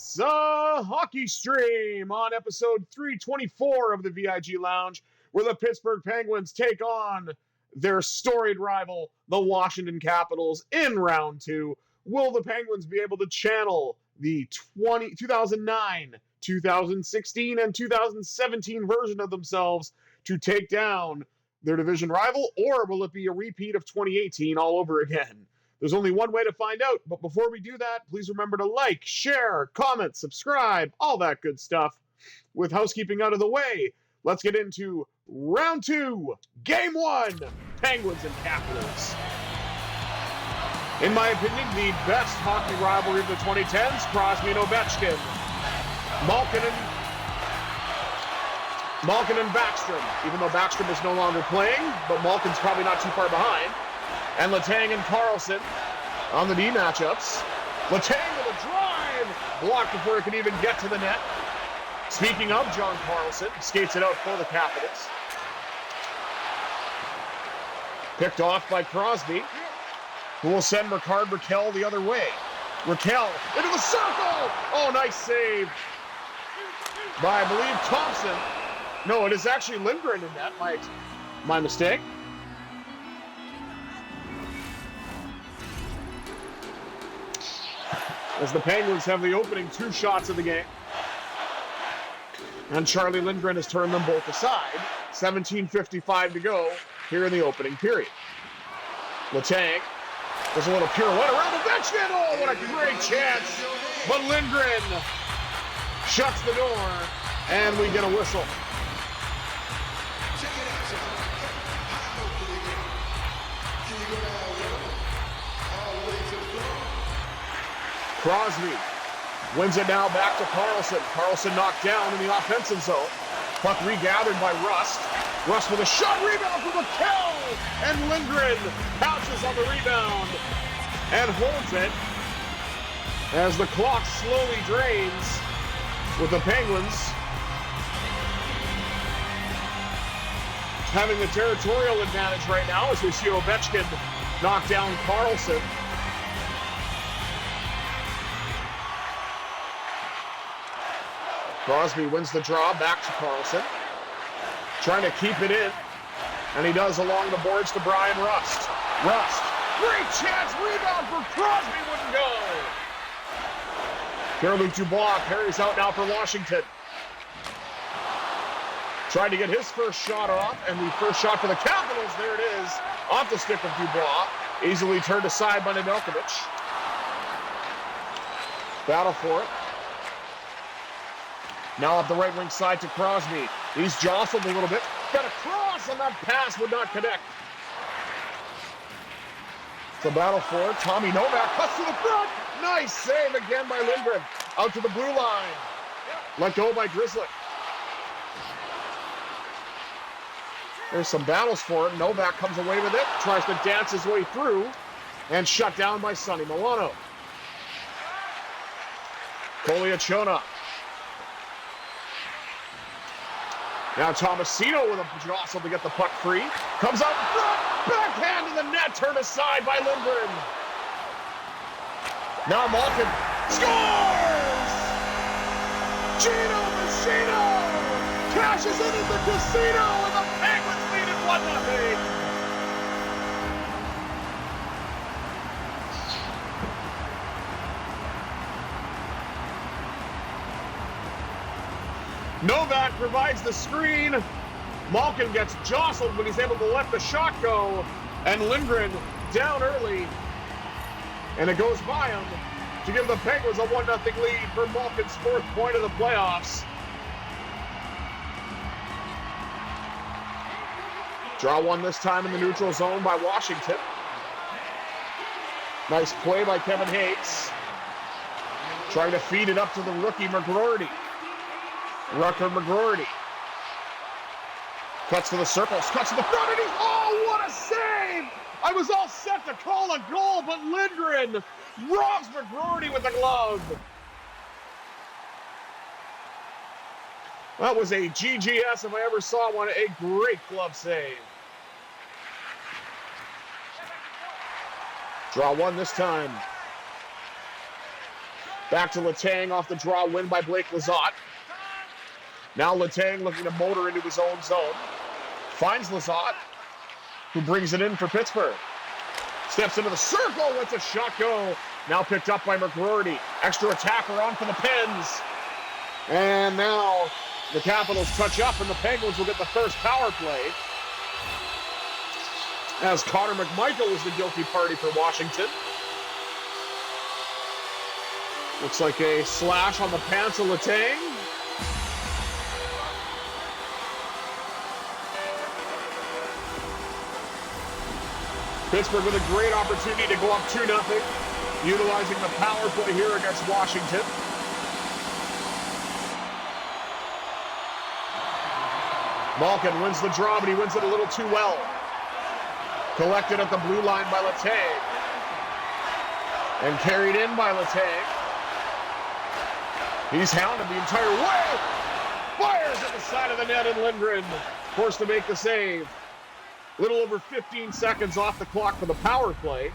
It's a hockey stream on episode 324 of the VIG Lounge, where the Pittsburgh Penguins take on their storied rival, the Washington Capitals, in round two. Will the Penguins be able to channel the 2009, 2016, and 2017 version of themselves to take down their division rival, or will it be a repeat of 2018 all over again? There's only one way to find out, but before we do that, please remember to like, share, comment, subscribe, all that good stuff. With housekeeping out of the way, let's get into round two, game one, Penguins and Capitals. In my opinion, the best hockey rivalry of the 2010s, Crosby and Ovechkin. Malkin and Backstrom, even though Backstrom is no longer playing, but Malkin's probably not too far behind. And Letang and Carlson on the D matchups. Letang with a drive, blocked before it could even get to the net. Speaking of John Carlson, skates it out for the Capitals. Picked off by Crosby, who will send Raquel the other way. Raquel into the circle! Oh, nice save by, I believe, Thompson. No, it is actually Lindgren in that. My mistake. As the Penguins have the opening two shots of the game. And Charlie Lindgren has turned them both aside. 17:55 to go here in the opening period. Letang does a little pirouette around Ovechkin. Oh, what a great chance. But Lindgren shuts the door, and we get a whistle. Crosby wins it now back to Carlson. Carlson knocked down in the offensive zone. Puck regathered by Rust. Rust with a shot rebound from Raquel. And Lindgren pounces on the rebound and holds it as the clock slowly drains with the Penguins having the territorial advantage right now as we see Ovechkin knock down Carlson. Crosby wins the draw, back to Carlson. Trying to keep it in, and he does along the boards to Brian Rust. Rust, great chance, rebound for Crosby, wouldn't go. Pierre-Luc Dubois carries out now for Washington. Trying to get his first shot off, and the first shot for the Capitals, there it is, off the stick of Dubois. Easily turned aside by Nedeljkovic. Battle for it. Now up the right wing side to Crosby. He's jostled a little bit. Got a cross, and that pass would not connect. It's a battle for it. Tommy Novak cuts to the front. Nice save again by Lindgren. Out to the blue line. Let go by Grizzly. There's some battles for it. Novak comes away with it. Tries to dance his way through. And shut down by Sonny Milano. Koliachona. Now Tomasino with a jostle to get the puck free. Comes out front, backhand to the net, turned aside by Lindgren. Now Malkin scores! Gino Machino cashes in at the casino, and the Penguins lead it 1-0. Novak provides the screen. Malkin gets jostled, but he's able to let the shot go. And Lindgren down early. And it goes by him to give the Penguins a 1-0 lead for Malkin's fourth point of the playoffs. Draw one this time in the neutral zone by Washington. Nice play by Kevin Hayes. Trying to feed it up to the rookie McGroarty. Rucker McGroarty cuts to the circles, cuts to the front, and he's, oh, what a save! I was all set to call a goal, but Lindgren robs McGroarty with the glove. That was a GGS if I ever saw one, a great glove save. Draw one this time. Back to Letang off the draw, win by Blake Lizotte. Now Letang looking to motor into his own zone. Finds Lizotte, who brings it in for Pittsburgh. Steps into the circle, lets a shot go. Now picked up by McGroarty. Extra attacker on for the Pens. And now the Capitals touch up, and the Penguins will get the first power play. As Connor McMichael was the guilty party for Washington. Looks like a slash on the pants of Letang. Pittsburgh with a great opportunity to go up 2-0, utilizing the power play here against Washington. Malkin wins the draw, but he wins it a little too well. Collected at the blue line by Letang. And carried in by Letang. He's hounded the entire way. Fires at the side of the net, and Lindgren forced to make the save. A little over 15 seconds off the clock for the power play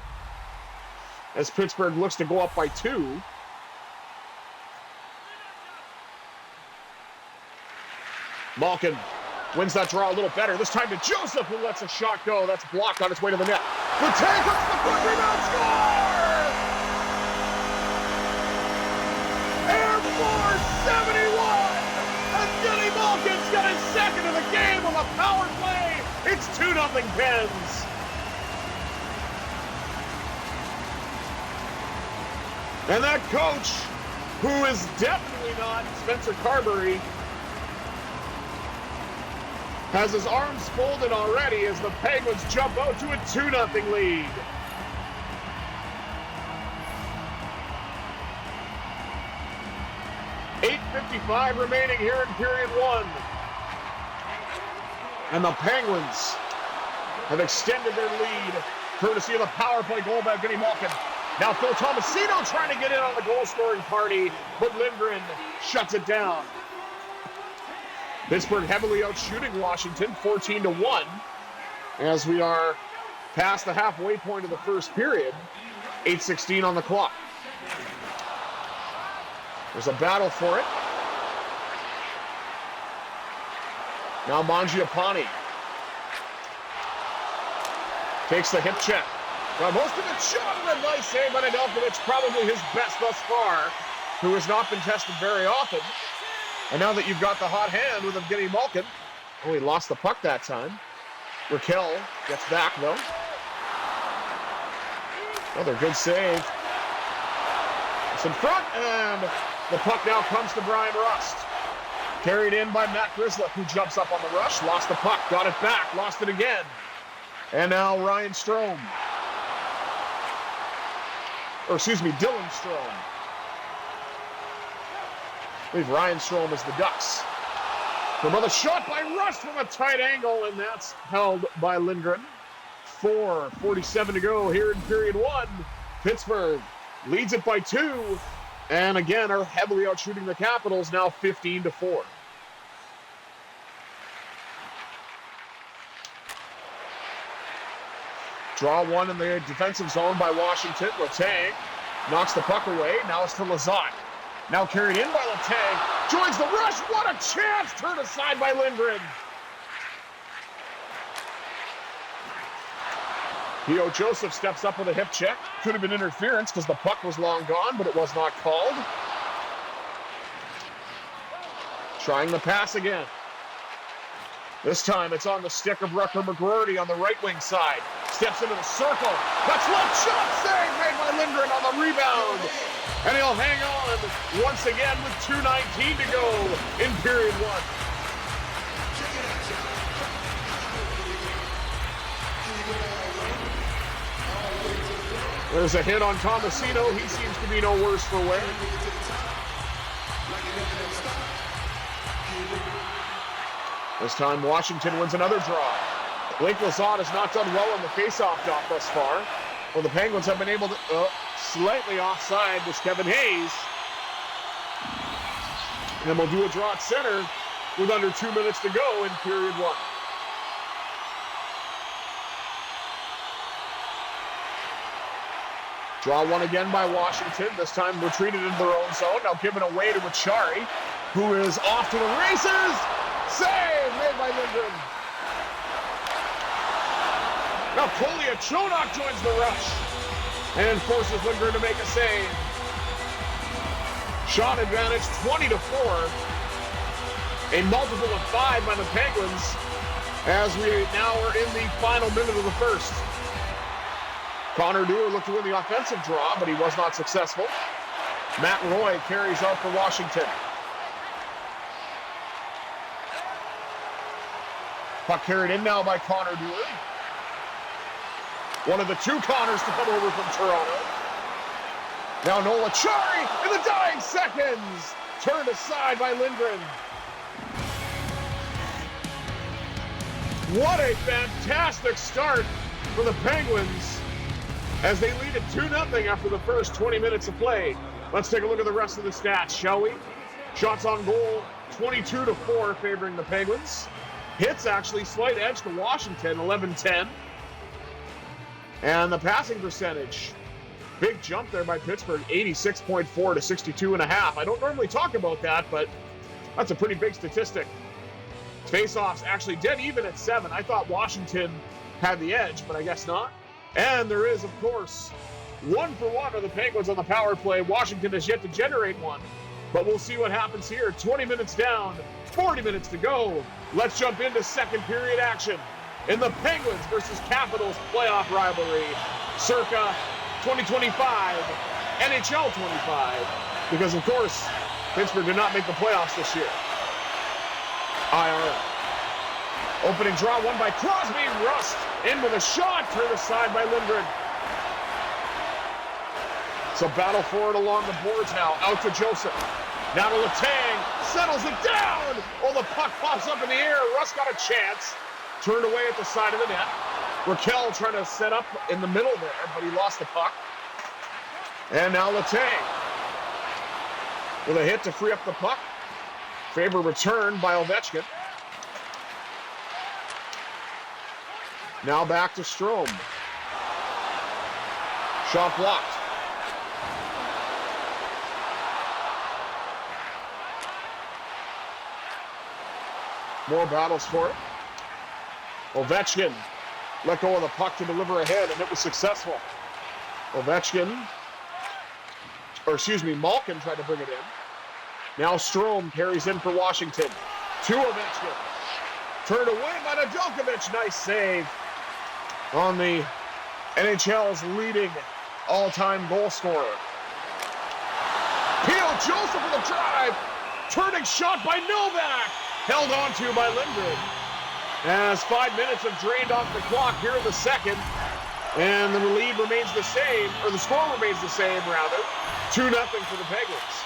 as Pittsburgh looks to go up by 2. Malkin wins that draw a little better. This time to Joseph, who lets a shot go. That's blocked on its way to the net. Letang hooks the puck, rebound, score! Air Force 71! And Jenny Malkin's got his second of the game on the power play. It's 2-0 Pens. And that coach, who is definitely not Spencer Carberry, has his arms folded already as the Penguins jump out to a 2-0 lead. .8:55 remaining here in period 1. And the Penguins have extended their lead courtesy of the power play goal by Vinny Malkin. Now Phil Tomasino trying to get in on the goal-scoring party, but Lindgren shuts it down. Pittsburgh heavily outshooting Washington, 14-1, as we are past the halfway point of the first period. 8:16 on the clock. There's a battle for it. Now Mangiapane takes the hip check. Now most of it shot, and a nice save by Nedeljkovic, probably his best thus far, who has not been tested very often. And now that you've got the hot hand with Evgeny Malkin, oh, he lost the puck that time. Raquel gets back, though. Another good save. It's in front, and the puck now comes to Brian Rust. Carried in by Matt Grzelcyk, who jumps up on the rush, lost the puck, got it back, lost it again. And now Ryan Strome. Or excuse me, Dylan Strome. I believe Ryan Strome is the Ducks. Another shot by Rust from a tight angle, and that's held by Lindgren. 4:47 to go here in period 1. Pittsburgh leads it by 2, and again are heavily outshooting the Capitals, now 15-4. Draw one in the defensive zone by Washington. Letang knocks the puck away. Now it's to Lizotte. Now carried in by Letang. Joins the rush. What a chance! Turned aside by Lindgren. P.O. Joseph steps up with a hip check. Could have been interference because the puck was long gone, but it was not called. Trying the pass again. This time it's on the stick of Rutger McGroarty on the right wing side. Steps into the circle. That's left shot save made by Lindgren on the rebound. And he'll hang on once again with 2:19 to go in period 1. There's a hit on Tomasino. He seems to be no worse for wear. This time Washington wins another draw. Blake Lizotte has not done well on the faceoff dot thus far. Well, the Penguins have been able to slightly offside was Kevin Hayes. And we'll do a draw at center with under 2 minutes to go in period 1. Draw one again by Washington. This time retreated into their own zone. Now given away to Achari, who is off to the races. Save made by Lindgren. Now Kolyachonok joins the rush and forces Lindgren to make a save. Shot advantage 20-4. A multiple of 5 by the Penguins as we now are in the final minute of the first. Connor Dewar looked to win the offensive draw, but he was not successful. Matt Roy carries out for Washington. Puck carried in now by Connor Dewar. One of the 2 Connors to come over from Toronto. Now Noel Acciari in the dying seconds. Turned aside by Lindgren. What a fantastic start for the Penguins as they lead it 2-0 after the first 20 minutes of play. Let's take a look at the rest of the stats, shall we? Shots on goal, 22-4 favoring the Penguins. Hits actually slight edge to Washington, 11-10. And the passing percentage, big jump there by Pittsburgh, 86.4 to 62.5. I don't normally talk about that, but that's a pretty big statistic. Face-offs actually dead even at 7. I thought Washington had the edge, but I guess not. And there is, of course, 1-for-1 of the Penguins on the power play. Washington has yet to generate one, but we'll see what happens here. 20 minutes down, 40 minutes to go. Let's jump into second period action in the Penguins versus Capitals playoff rivalry, circa 2025, NHL 25, because, of course, Pittsburgh did not make the playoffs this year. IR. Opening draw won by Crosby. Rust in with a shot. Turned aside by Lindgren. So battle forward along the boards now. Out to Joseph. Now to Letang. Settles it down. Oh, the puck pops up in the air. Rust got a chance. Turned away at the side of the net. Raquel trying to set up in the middle there, but he lost the puck. And now Letang with a hit to free up the puck. Favor return by Ovechkin. Now back to Strome. Shot blocked. More battles for it. Ovechkin let go of the puck to deliver ahead, and it was successful. Malkin tried to bring it in. Now Strome carries in for Washington. To Ovechkin. Turned away by Nedeljkovic. Nice save on the NHL's leading all-time goal scorer. Peel Joseph with a drive. Turning shot by Novak. Held on to by Lindgren. As 5 minutes have drained off the clock here in the second. And the lead remains the same, or the score remains the same, rather. 2-0 for the Penguins.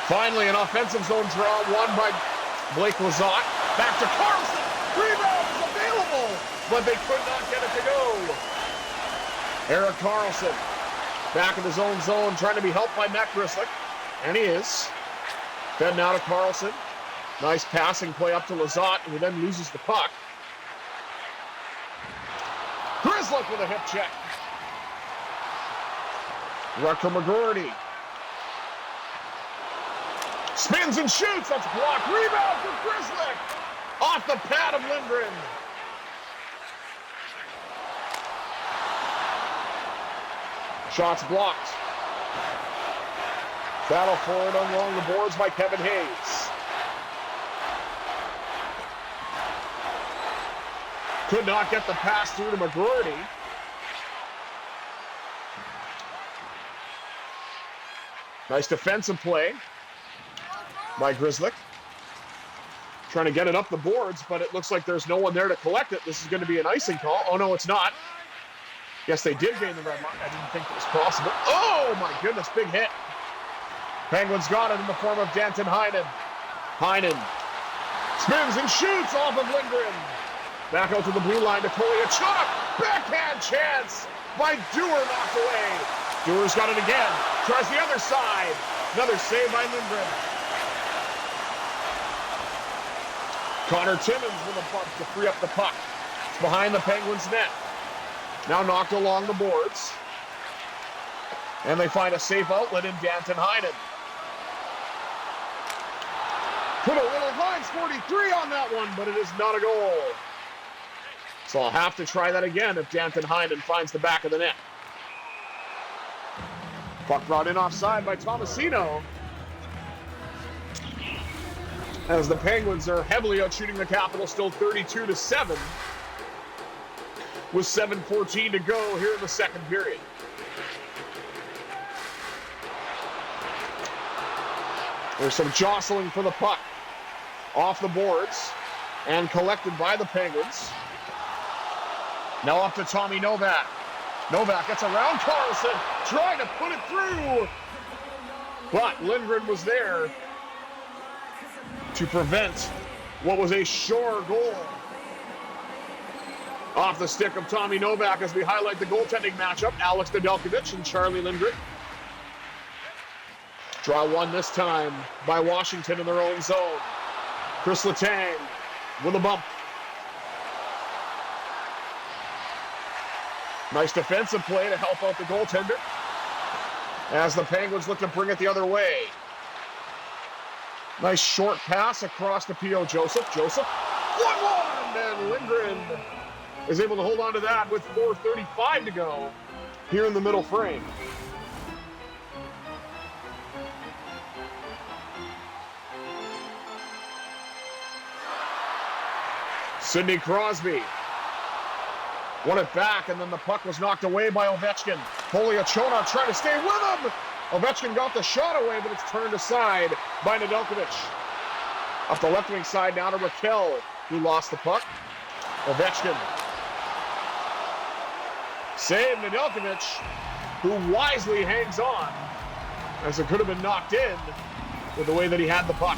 Finally, an offensive zone draw won by Blake Lizotte. Back to Carlson. Rebound is available, but they could not get it to go. Erik Karlsson back in his own zone, trying to be helped by Matt Grzelcyk. And he is. Fed now to Karlsson. Nice passing play up to Lizotte, who then loses the puck. Grzelcyk with a hip check. Rutger McGroarty. Spins and shoots. That's blocked. Rebound for Grzelcyk. Off the pad of Lindgren. Shots blocked. Battle forward along the boards by Kevin Hayes. Could not get the pass through to McGroarty. Nice defensive play by Grzelcyk. Trying to get it up the boards, but it looks like there's no one there to collect it. This is going to be an icing call. Oh, no, it's not. Yes, they did gain the red line. I didn't think it was possible. Oh, my goodness, big hit. Penguins got it in the form of Danton Heinen. Heinen spins and shoots off of Lindgren. Back out to the blue line to Kolyachonok. Backhand chance by Dewar, knocked away. Dewar's got it again. Tries the other side. Another save by Lindgren. Connor Timmins with a bump to free up the puck. behind the Penguins' net. Now knocked along the boards. And they find a safe outlet in Danton Heinen. Put a little Hines 43 on that one, but it is not a goal. So I'll have to try that again if Danton Heinen finds the back of the net. Puck brought in offside by Tomasino. As the Penguins are heavily outshooting the Capitals, still 32-7. With 7:14 to go here in the second period. There's some jostling for the puck. Off the boards and collected by the Penguins. Now up to Tommy Novak. Novak gets around Carlson, trying to put it through. But Lindgren was there to prevent what was a sure goal. Off the stick of Tommy Novak as we highlight the goaltending matchup, Alex Nedeljkovic and Charlie Lindgren. Draw one this time by Washington in their own zone. Chris Letang with a bump. Nice defensive play to help out the goaltender as the Penguins look to bring it the other way. Nice short pass across to P.O. Joseph. Joseph, 1-1, and Lindgren is able to hold on to that with 4:35 to go here in the middle frame. Sidney Crosby won it back, and then the puck was knocked away by Ovechkin. Poliachonok trying to stay with him. Ovechkin got the shot away, but it's turned aside by Nedeljkovic. Off the left wing side now to Raquel, who lost the puck. Ovechkin. Save Nedeljkovic, who wisely hangs on, as it could have been knocked in with the way that he had the puck.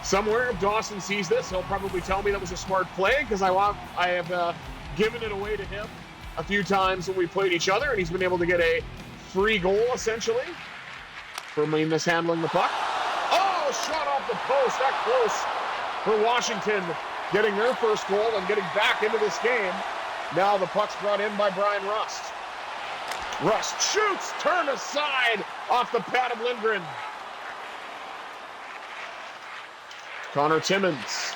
Somewhere, if Dawson sees this, he'll probably tell me that was a smart play, because I have given it away to him a few times when we played each other, and he's been able to get a free goal, essentially, for me mishandling the puck. Oh, shot off the post, that close for Washington, getting their first goal and getting back into this game. Now the puck's brought in by Brian Rust. Rust shoots, turned aside off the pad of Lindgren. Connor Timmins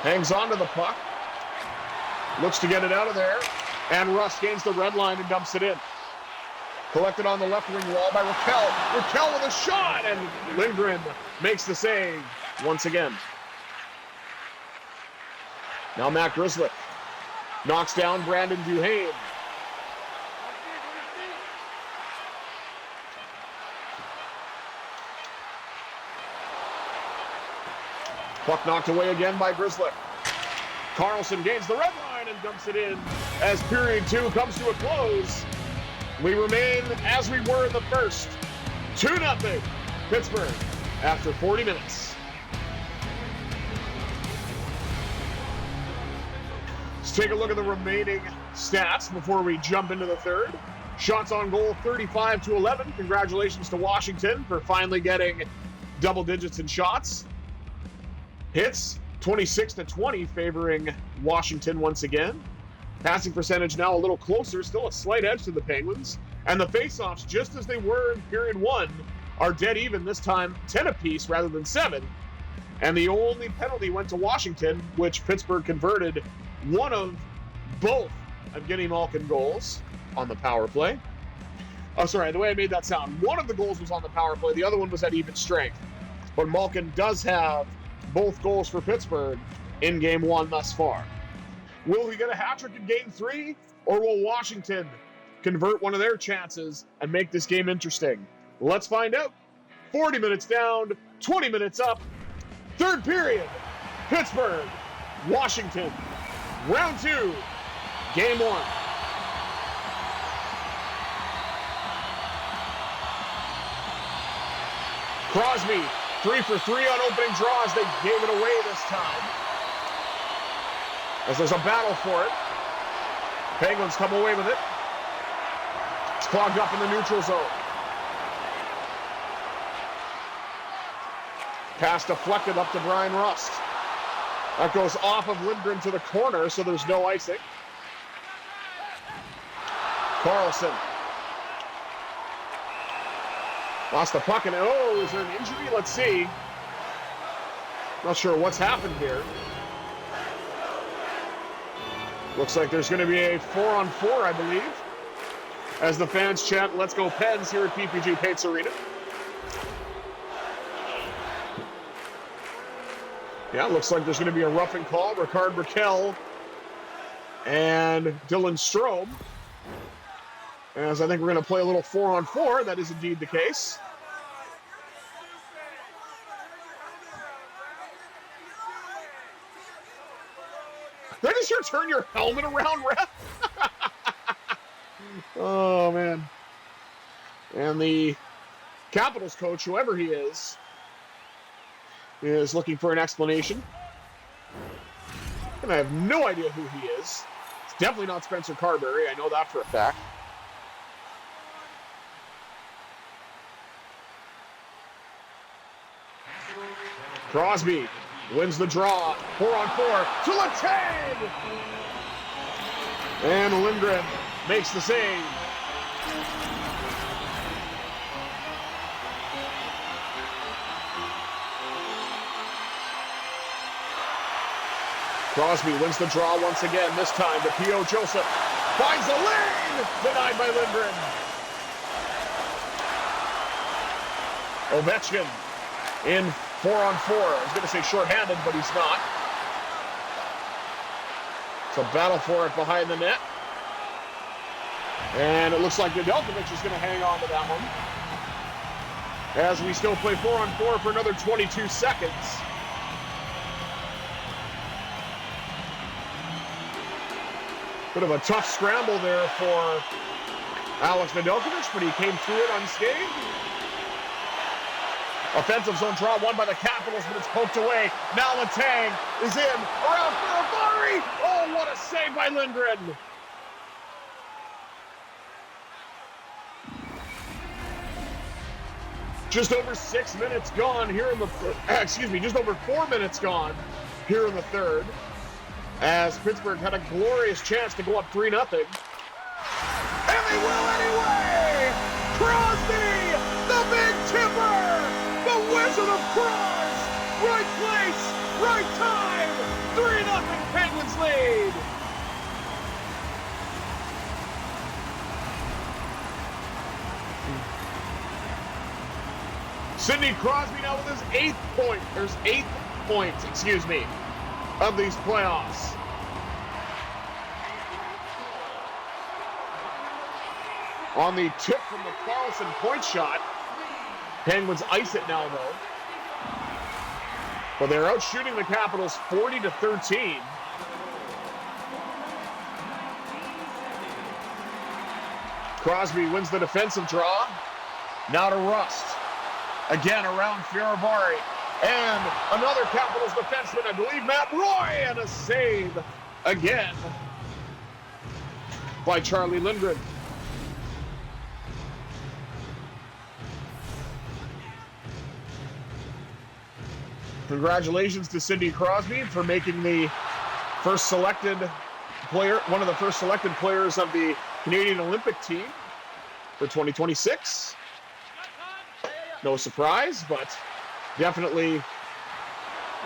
hangs on to the puck, looks to get it out of there, and Rust gains the red line and dumps it in. Collected on the left wing wall by Raquel. Raquel with a shot, and Lindgren makes the save once again. Now Matt Grzelcyk knocks down Brandon Duhaime. Puck knocked away again by Grzelcyk. Carlson gains the red line and dumps it in as period 2 comes to a close. We remain as we were in the first. 2-0 Pittsburgh after 40 minutes. Let's take a look at the remaining stats before we jump into the third. Shots on goal 35-11. Congratulations to Washington for finally getting double digits in shots. Hits 26-20, favoring Washington once again. Passing percentage now a little closer, still a slight edge to the Penguins. And the faceoffs, just as they were in period 1, are dead even, this time 10 apiece rather than 7. And the only penalty went to Washington, which Pittsburgh converted one of both of Evgeny Malkin goals on the power play. Oh, sorry, the way I made that sound. One of the goals was on the power play, the other one was at even strength. But Malkin does have both goals for Pittsburgh in game 1 thus far. Will he get a hat trick in game 3, or will Washington convert one of their chances and make this game interesting? Let's find out. 40 minutes down, 20 minutes up. Third period, Pittsburgh, Washington. Round 2, game 1. Crosby, 3 for 3 on opening draws. They gave it away this time, as there's a battle for it. Penguins come away with it. It's clogged up in the neutral zone. Pass deflected up to Brian Rust. That goes off of Lindgren to the corner, so there's no icing. Carlson. Lost the puck, and oh, is there an injury? Let's see. Not sure what's happened here. Looks like there's going to be a 4-on-4, I believe, as the fans chant, "Let's go Pens" here at PPG Paints Arena. Yeah, looks like there's going to be a roughing call. Ricard Raquel and Dylan Strome. As I think we're going to play a little 4-on-4. That is indeed the case. Did I just hear turn your helmet around, ref? Oh, man. And the Capitals coach, whoever he is looking for an explanation. And I have no idea who he is. It's definitely not Spencer Carberry. I know that for a fact. Crosby wins the draw. 4-on-4 to Letang! And Lindgren makes the save. Crosby wins the draw once again. This time to P.O. Joseph. Finds the lane! Denied by Lindgren. Ovechkin in 4-on-4. I was going to say shorthanded, but he's not. So battle for it behind the net. And it looks like Nedeljkovic is going to hang on to that one. As we still play 4-on-4 for another 22 seconds. Bit of a tough scramble there for Alex Nedeljkovic, but he came through it unscathed. Offensive zone draw won by the Capitals, but it's poked away. Now Letang is in, around Ferrari. Oh, what a save by Lindgren. Just over 6 minutes gone here in the, just over 4 minutes gone here in the third, as Pittsburgh had a glorious chance to go up 3-0. And they will anyway! Crosby, the big tipper! The Wizard of Cross! Right place, right time! 3-0 Penguins lead! Sidney Crosby now with his 8th point. There's 8 points, of these playoffs. On the tip from the Carlson point shot. Penguins ice it now, though. But they're out shooting the Capitals 40-13. Crosby wins the defensive draw. Now to Rust. Again around Fioravari. And another Capitals defenseman, I believe Matt Roy, and a save again by Charlie Lindgren. Congratulations to Sidney Crosby for making the first selected player, one of the first selected players of the Canadian Olympic team for 2026. No surprise, but definitely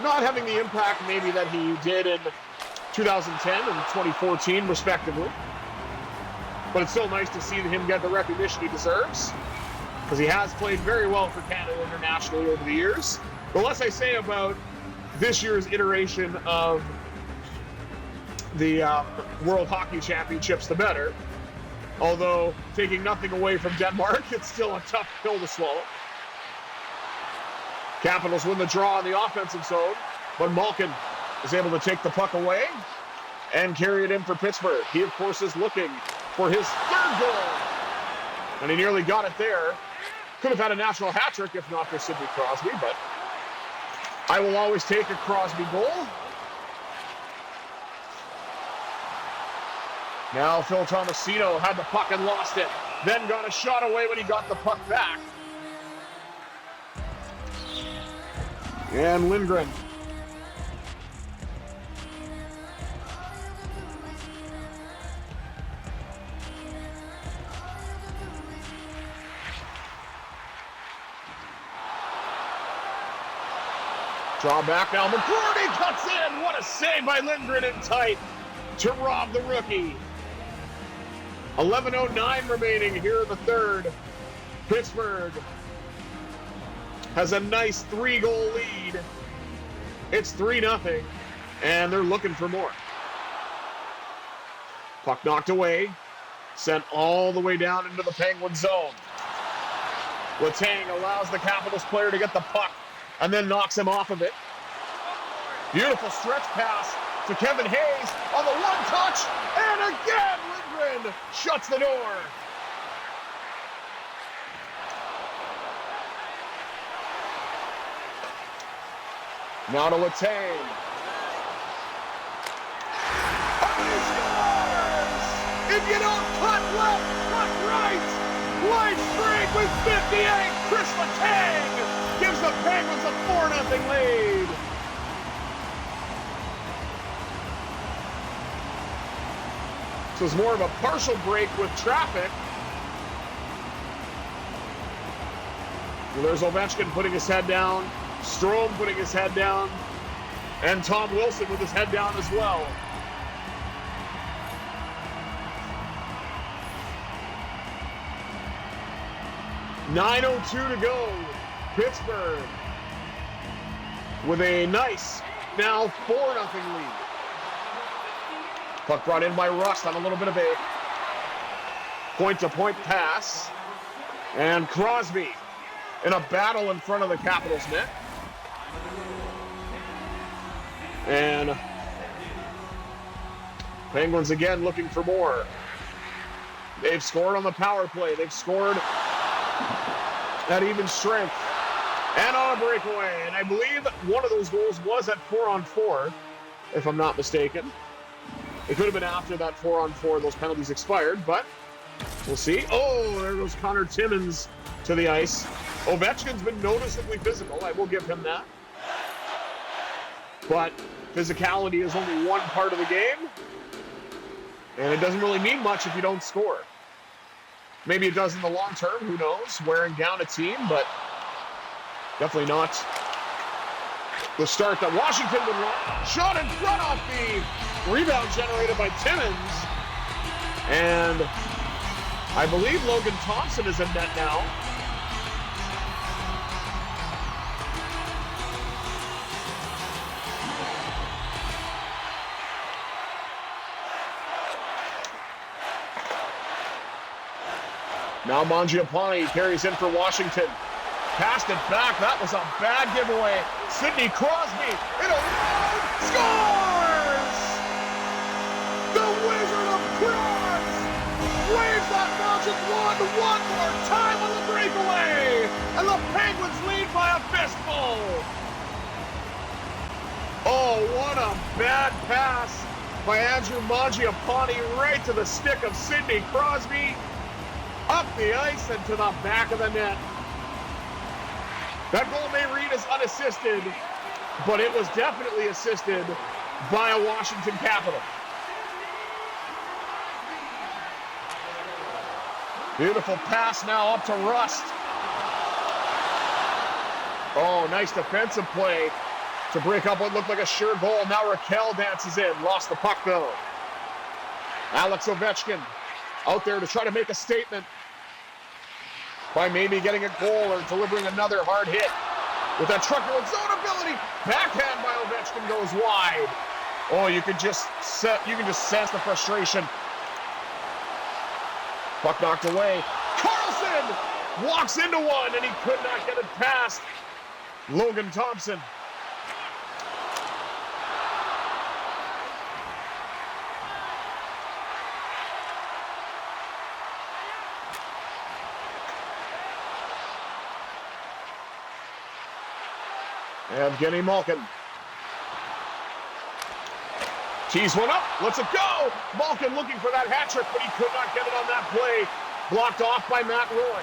not having the impact maybe that he did in 2010 and 2014, respectively. But it's still nice to see him get the recognition he deserves, because he has played very well for Canada internationally over the years. The less I say about this year's iteration of the World Hockey Championships, the better. Although, taking nothing away from Denmark, it's still a tough pill to swallow. Capitals win the draw in the offensive zone, but Malkin is able to take the puck away and carry it in for Pittsburgh. He, of course, is looking for his 3rd goal. And he nearly got it there. Could have had a national hat trick if not for Sidney Crosby, but I will always take a Crosby goal. Now Phil Tomasino had the puck and lost it. Then got a shot away when he got the puck back. And Lindgren Draw back now. McCrory cuts in. What a save by Lindgren in tight to rob the rookie. 11:09 remaining here in the third. Pittsburgh has a nice 3-goal lead. It's 3-0, and they're looking for more. Puck knocked away, sent all the way down into the Penguin zone. Letang allows the Capitals player to get the puck and then knocks him off of it. Beautiful stretch pass to Kevin Hayes on the one touch, and again Lindgren shuts the door. Now to Letang. If you don't cut left, cut right. Line straight with 58. Chris Letang gives the Penguins a 4-0 lead. This was more of a partial break with traffic. Well, there's Ovechkin putting his head down. Strome putting his head down. And Tom Wilson with his head down as well. .9:02 to go. Pittsburgh with a nice, now 4-0 lead. Puck brought in by Rust on a little bit of a point-to-point pass. And Crosby in a battle in front of the Capitals net. And Penguins again looking for more. They've scored on the power play. They've scored at even strength and on a breakaway. And I believe one of those goals was at 4-on-4, if I'm not mistaken. It could have been after that 4-on-4, those penalties expired, but we'll see. Oh, there goes Connor Timmins to the ice. Ovechkin's been noticeably physical. I will give him that. But physicality is only one part of the game. And it doesn't really mean much if you don't score. Maybe it does in the long term, who knows, wearing down a team, but definitely not the start that Washington would want. Shot in front off the rebound generated by Timmins. And I believe Logan Thompson is in net now. Now Mangiapane carries in for Washington. Passed it back. That was a bad giveaway. Sidney Crosby in a round. Scores! The Wizard of Cross waves that magic wand one more time on the breakaway. And the Penguins lead by a fistful. Oh, what a bad pass by Andrew Mangiapane right to the stick of Sidney Crosby. Up the ice and to the back of the net. That goal may read as unassisted, but it was definitely assisted by a Washington Capital. Beautiful pass now up to Rust. Oh, nice defensive play to break up what looked like a sure goal. Now Raquel dances in. Lost the puck though. Alex Ovechkin out there to try to make a statement by maybe getting a goal or delivering another hard hit with that truculent zone ability. Backhand by Ovechkin goes wide. Oh, you can just sense the frustration. Puck knocked away. Carlson walks into one and he could not get it past Logan Thompson. Evgeny Malkin. Tees one up. Lets it go. Malkin looking for that hat trick, but he could not get it on that play. Blocked off by Matt Roy.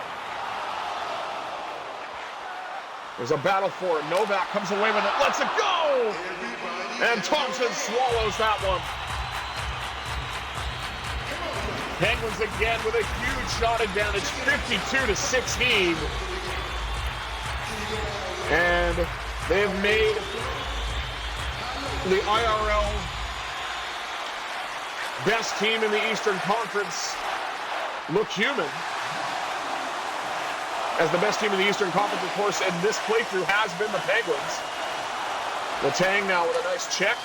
There's a battle for it. Novak comes away with it. Lets it go. And Thompson swallows that one. Penguins again with a huge shot advantage. 52-16. And They have made the IRL best team in the Eastern Conference look human. As the best team in the Eastern Conference, of course, in this playthrough has been the Penguins. Letang now with a nice check.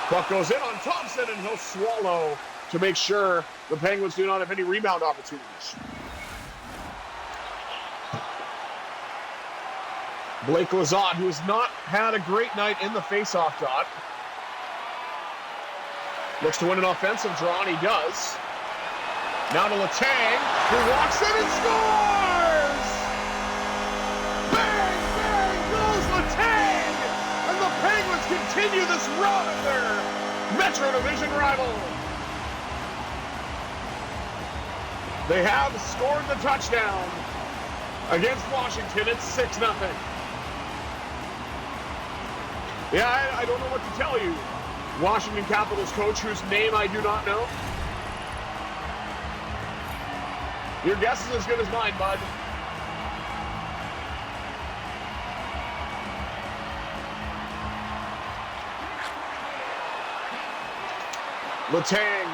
Puck goes in on Thompson, and he'll swallow to make sure the Penguins do not have any rebound opportunities. Blake Lizotte, who has not had a great night in the faceoff dot, looks to win an offensive draw, and he does. Now to Letang, who walks in and scores! Bang, bang, goes Letang! And the Penguins continue this run of their Metro Division rival. They have scored the touchdown against Washington. It's 6-0. Yeah, I don't know what to tell you. Washington Capitals coach, whose name I do not know. Your guess is as good as mine, bud. Letang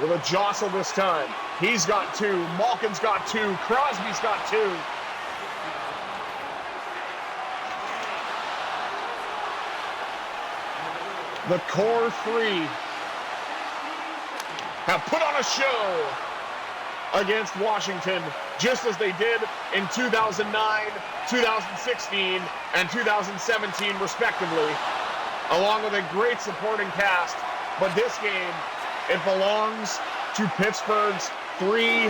with a jostle this time. He's got 2. Malkin's got 2. Crosby's got 2. The core 3 have put on a show against Washington, just as they did in 2009, 2016, and 2017, respectively, along with a great supporting cast. But this game, it belongs to Pittsburgh's 3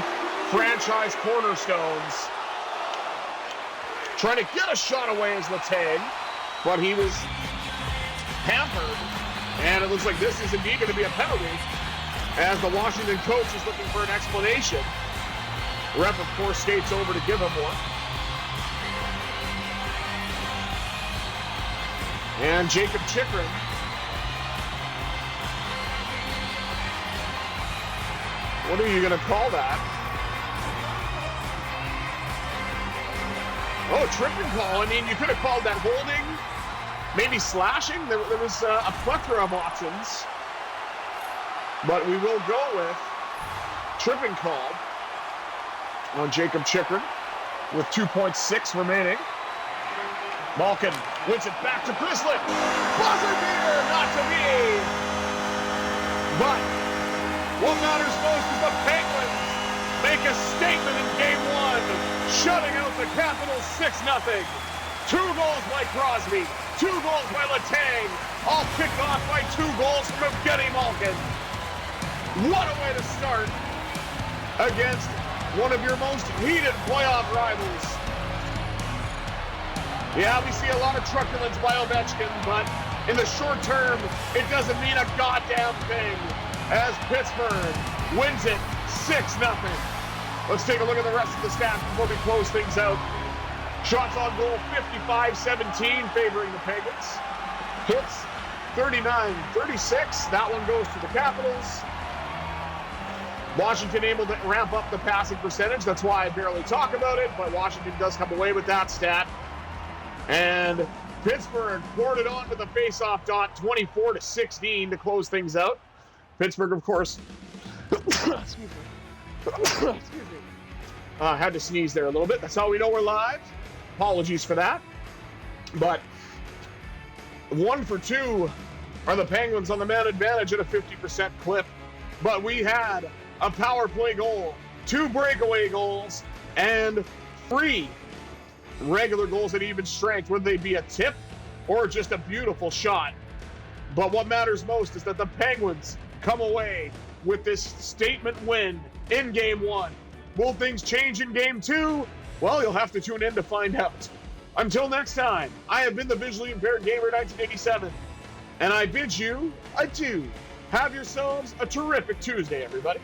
franchise cornerstones. Trying to get a shot away is Letang, but he was hampered, and it looks like this is indeed going to be a penalty, as the Washington coach is looking for an explanation. Ref, of course, skates over to give him one. And Jacob Chikrin what are you going to call that? Oh, tripping call. I mean, you could have called that holding, maybe slashing. There was a plethora of options. But we will go with tripping call on Jacob Chikrin with 2.6 remaining. Malkin wins it back to Prislick. Buzzer beater, not to be. But what matters most is the Penguins make a statement in Game 1, shutting out the Capitals 6-0. 2 goals by Crosby, 2 goals by Letang, all kicked off by 2 goals from Evgeny Malkin. What a way to start against one of your most heated playoff rivals. Yeah, we see a lot of truculence by Ovechkin, but in the short term, it doesn't mean a goddamn thing, as Pittsburgh wins it 6-0. Let's take a look at the rest of the stats before we close things out. Shots on goal, 55-17, favoring the Penguins. Hits, 39-36. That one goes to the Capitals. Washington able to ramp up the passing percentage. That's why I barely talk about it, but Washington does come away with that stat. And Pittsburgh poured it on to the faceoff dot, 24-16 to close things out. Pittsburgh, of course, excuse me. Had to sneeze there a little bit. That's how we know we're live. Apologies for that. But 1 for 2 are the Penguins on the man advantage at a 50% clip. But we had a power play goal, 2 breakaway goals, and 3 regular goals at even strength, whether they be a tip or just a beautiful shot. But what matters most is that the Penguins come away with this statement win in Game 1. Will things change in Game 2? Well, you'll have to tune in to find out. Until next time, I have been the Visually Impaired Gamer 1987, and I bid you adieu. Have yourselves a terrific Tuesday, everybody.